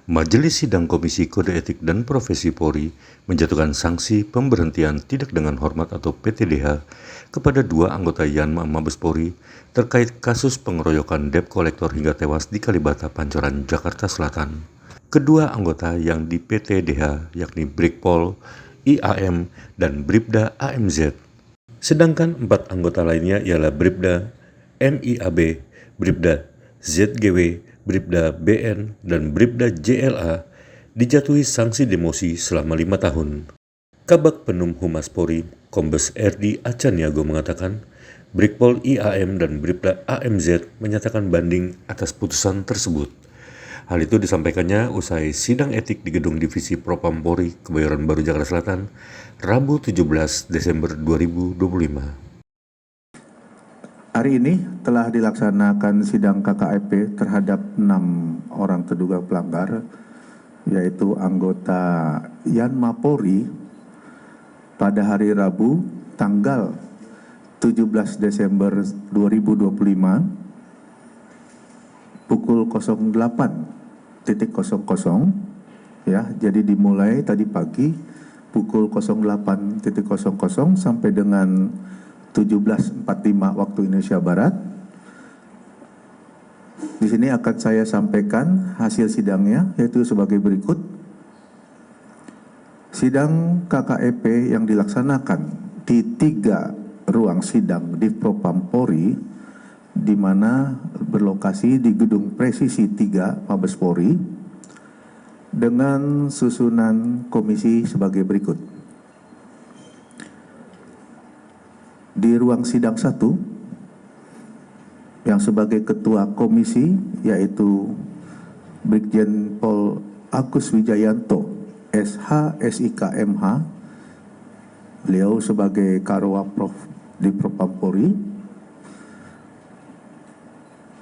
Majelis Sidang Komisi Kode Etik dan Profesi Polri menjatuhkan sanksi pemberhentian tidak dengan hormat atau PTDH kepada 2 anggota Yanma Mabes Polri terkait kasus pengeroyokan debt collector hingga tewas di Kalibata, Pancoran, Jakarta Selatan. Kedua anggota yang di PTDH yakni Brigpol IAM dan Bribda AMZ. Sedangkan 4 anggota lainnya ialah Bribda MIAB, Bribda ZGW, Bribda BN, dan Bribda JLA dijatuhi sanksi demosi selama 5 tahun. Kabag Penum Humas Polri, Kombes RD Acaniago mengatakan, Brigpol IAM dan Bribda AMZ menyatakan banding atas putusan tersebut. Hal itu disampaikannya usai sidang etik di Gedung Divisi Propam Polri, Kebayoran Baru, Jakarta Selatan, Rabu 17 Desember 2025. Hari ini telah dilaksanakan sidang KKEP terhadap 6 orang terduga pelanggar, yaitu anggota Yanma Polri pada hari Rabu tanggal 17 Desember 2025 pukul 08.00 ya. Jadi dimulai tadi pagi pukul 08.00 sampai dengan 17.45 waktu Indonesia Barat. Di sini akan saya sampaikan hasil sidangnya, yaitu sebagai berikut. Sidang KKEP yang dilaksanakan di 3 ruang sidang di Propam Polri, di mana berlokasi di Gedung Presisi 3 Mabes Polri, dengan susunan komisi sebagai berikut. Di ruang sidang 1 yang sebagai ketua komisi yaitu Brigjen Pol Agus Wijayanto SH SIK MH, beliau sebagai Karowaprof di Propam Polri,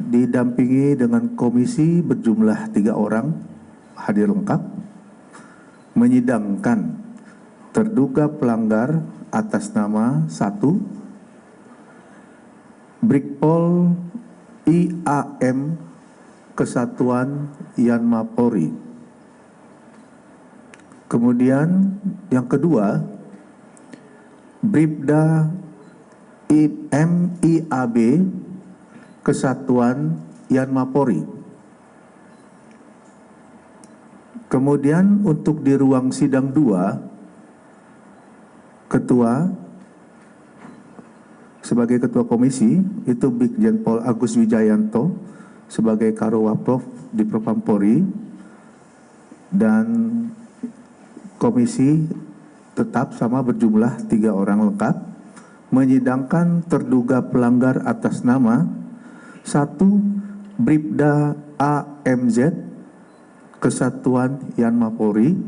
didampingi dengan komisi berjumlah 3 orang hadir lengkap, menyidangkan terduga pelanggar atas nama 1 Brigpol IAM Kesatuan Yanma Polri. Kemudian yang kedua, Bribda MIAB Kesatuan Yanma Polri. Kemudian untuk di ruang sidang 2, ketua sebagai ketua komisi itu Brigjen Pol Agus Wijayanto sebagai Karowaprof di Propam Polri, dan komisi tetap sama berjumlah 3 orang lengkap, menyidangkan terduga pelanggar atas nama 1 Bribda AMZ Kesatuan Yanma Polri.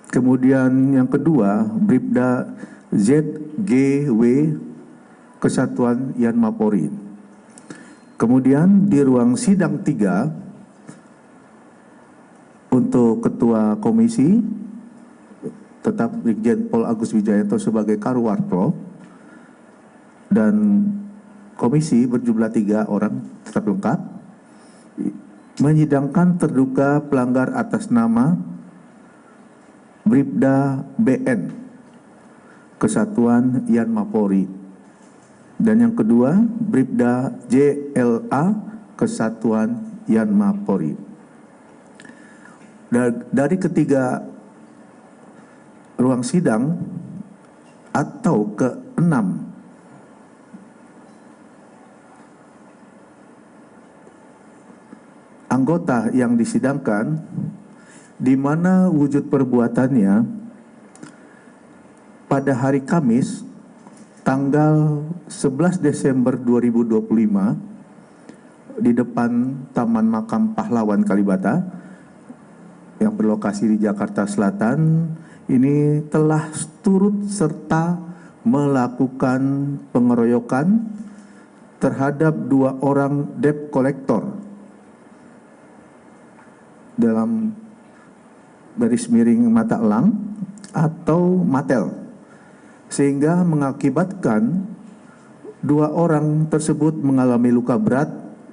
Kemudian yang kedua Bribda ZGW Kesatuan Yanma Polri. Kemudian di ruang sidang 3 untuk ketua komisi tetap Brigjen Pol Agus Wijayanto sebagai Karowaprof, dan komisi berjumlah 3 orang tetap lengkap, menyidangkan terduga pelanggar atas nama Bribda BN Kesatuan Yanma Polri, dan yang kedua Bribda JLA Kesatuan Yanma Polri. Dari ketiga ruang sidang atau ke-6 anggota yang disidangkan, di mana wujud perbuatannya pada hari Kamis tanggal 11 Desember 2025 di depan Taman Makam Pahlawan Kalibata yang berlokasi di Jakarta Selatan ini telah turut serta melakukan pengeroyokan terhadap 2 orang debt collector dalam garis miring mata elang atau matel, sehingga mengakibatkan 2 orang tersebut mengalami luka berat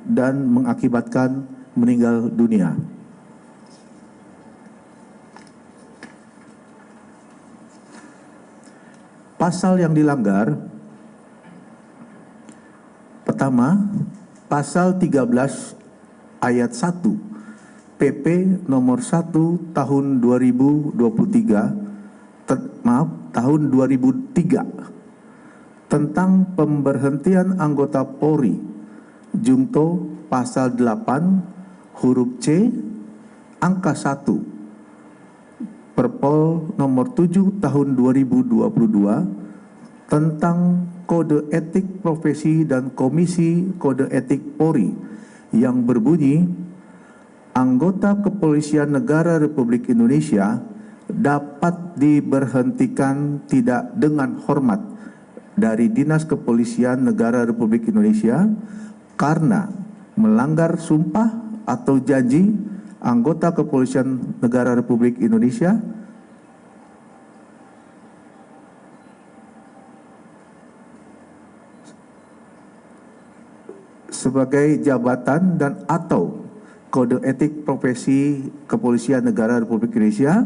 dan mengakibatkan meninggal dunia. Pasal yang dilanggar, pertama, pasal 13 ayat 1 PP nomor 1 tahun 2023 tahun 2003 tentang pemberhentian anggota Polri junto pasal 8 huruf C angka 1 Perpol nomor 7 tahun 2022 tentang Kode Etik Profesi dan Komisi Kode Etik Polri yang berbunyi, anggota Kepolisian Negara Republik Indonesia dapat diberhentikan tidak dengan hormat dari Dinas Kepolisian Negara Republik Indonesia karena melanggar sumpah atau janji anggota Kepolisian Negara Republik Indonesia sebagai jabatan dan atau Kode Etik Profesi Kepolisian Negara Republik Indonesia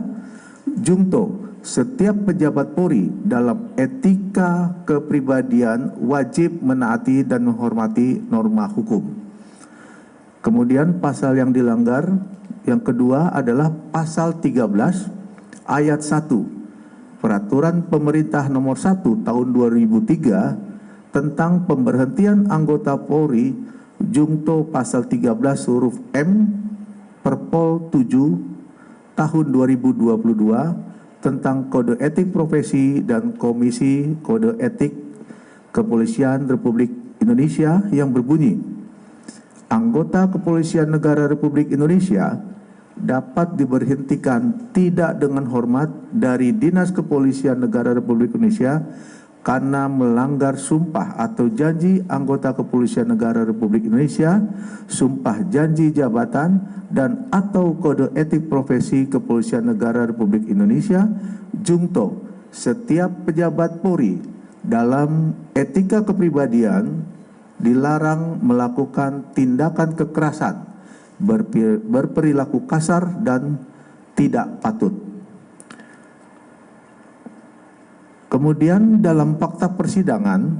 junto setiap pejabat Polri dalam etika kepribadian wajib menaati dan menghormati norma hukum. Kemudian pasal yang dilanggar yang kedua adalah pasal 13 ayat 1 Peraturan Pemerintah nomor 1 tahun 2003 tentang pemberhentian anggota Polri junto pasal 13 huruf M Perpol 7 tahun 2022 tentang Kode Etik Profesi dan Komisi Kode Etik Kepolisian Republik Indonesia yang berbunyi, anggota Kepolisian Negara Republik Indonesia dapat diberhentikan tidak dengan hormat dari Dinas Kepolisian Negara Republik Indonesia karena melanggar sumpah atau janji anggota Kepolisian Negara Republik Indonesia, sumpah janji jabatan dan atau Kode Etik Profesi Kepolisian Negara Republik Indonesia junto setiap pejabat Polri dalam etika kepribadian dilarang melakukan tindakan kekerasan, berperilaku kasar dan tidak patut. Kemudian dalam fakta persidangan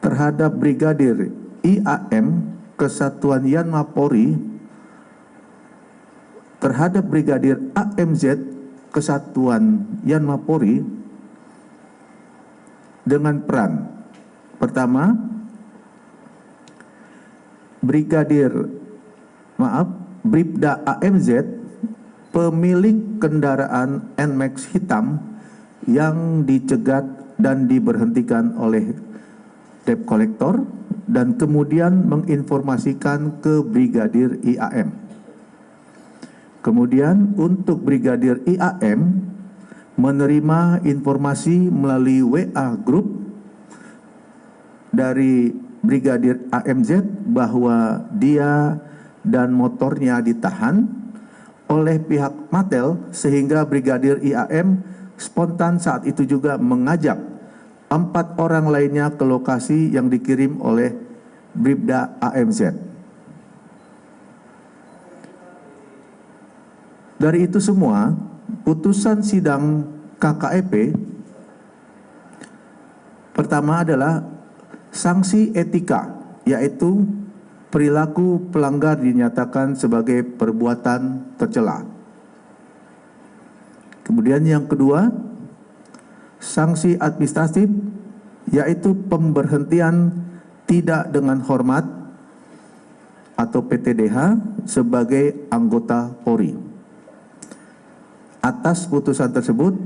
terhadap Brigadir IAM Kesatuan Yanma Polri terhadap Brigadir AMZ Kesatuan Yanma Polri dengan peran pertama, Bribda AMZ pemilik kendaraan NMAX hitam yang dicegat dan diberhentikan oleh debt collector dan kemudian menginformasikan ke Brigadir IAM. Kemudian untuk Brigadir IAM menerima informasi melalui WA Group dari Brigadir AMZ bahwa dia dan motornya ditahan oleh pihak Matel sehingga Brigadir IAM spontan saat itu juga mengajak 4 orang lainnya ke lokasi yang dikirim oleh Bribda AMZ. Dari itu semua, putusan sidang KKEP pertama adalah sanksi etika, yaitu perilaku pelanggar dinyatakan sebagai perbuatan tercela. Kemudian yang kedua, sanksi administratif, yaitu pemberhentian tidak dengan hormat atau PTDH sebagai anggota Polri. Atas putusan tersebut,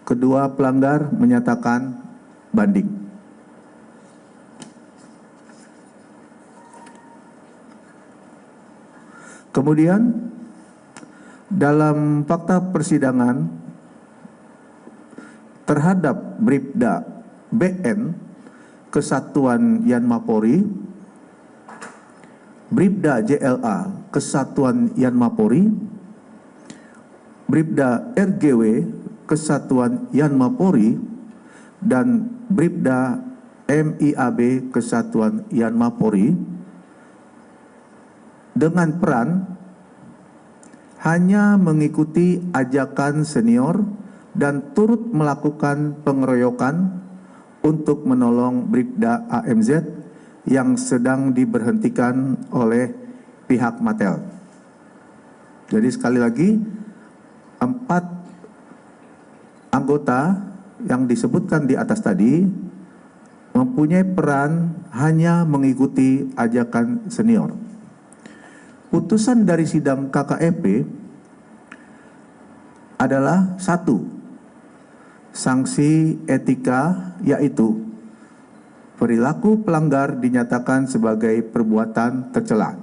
kedua pelanggar menyatakan banding. Kemudian dalam fakta persidangan terhadap Bribda BN Kesatuan Yanma Polri, Bribda JLA Kesatuan Yanma Polri, Bribda RGW Kesatuan Yanma Polri, dan Bribda MIAB Kesatuan Yanma Polri dengan peran hanya mengikuti ajakan senior dan turut melakukan pengeroyokan untuk menolong Bribda AMZ yang sedang diberhentikan oleh pihak Matel. Jadi sekali lagi, 4 anggota yang disebutkan di atas tadi mempunyai peran hanya mengikuti ajakan senior. Putusan dari sidang KKEP adalah 1, sanksi etika, yaitu perilaku pelanggar dinyatakan sebagai perbuatan tercela.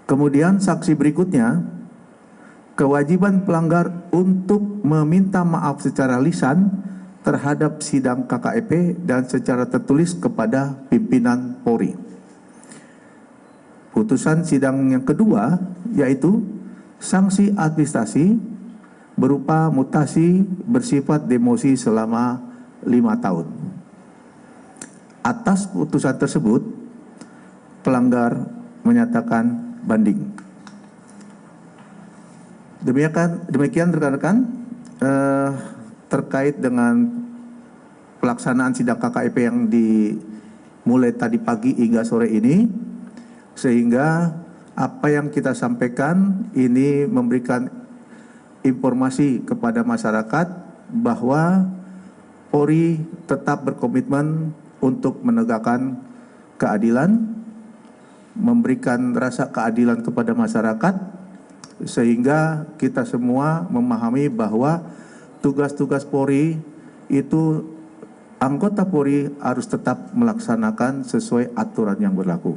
Kemudian sanksi berikutnya, kewajiban pelanggar untuk meminta maaf secara lisan terhadap sidang KKEP dan secara tertulis kepada pimpinan Polri. Putusan sidang yang kedua yaitu sanksi administrasi berupa mutasi bersifat demosi selama 5 tahun. Atas putusan tersebut, pelanggar menyatakan banding. Demikian rekan-rekan terkait dengan pelaksanaan sidang KKEP yang dimulai tadi pagi hingga sore ini, sehingga apa yang kita sampaikan ini memberikan informasi kepada masyarakat bahwa Polri tetap berkomitmen untuk menegakkan keadilan, memberikan rasa keadilan kepada masyarakat, sehingga kita semua memahami bahwa tugas-tugas Polri itu, anggota Polri harus tetap melaksanakan sesuai aturan yang berlaku.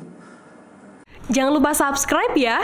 Jangan lupa subscribe ya.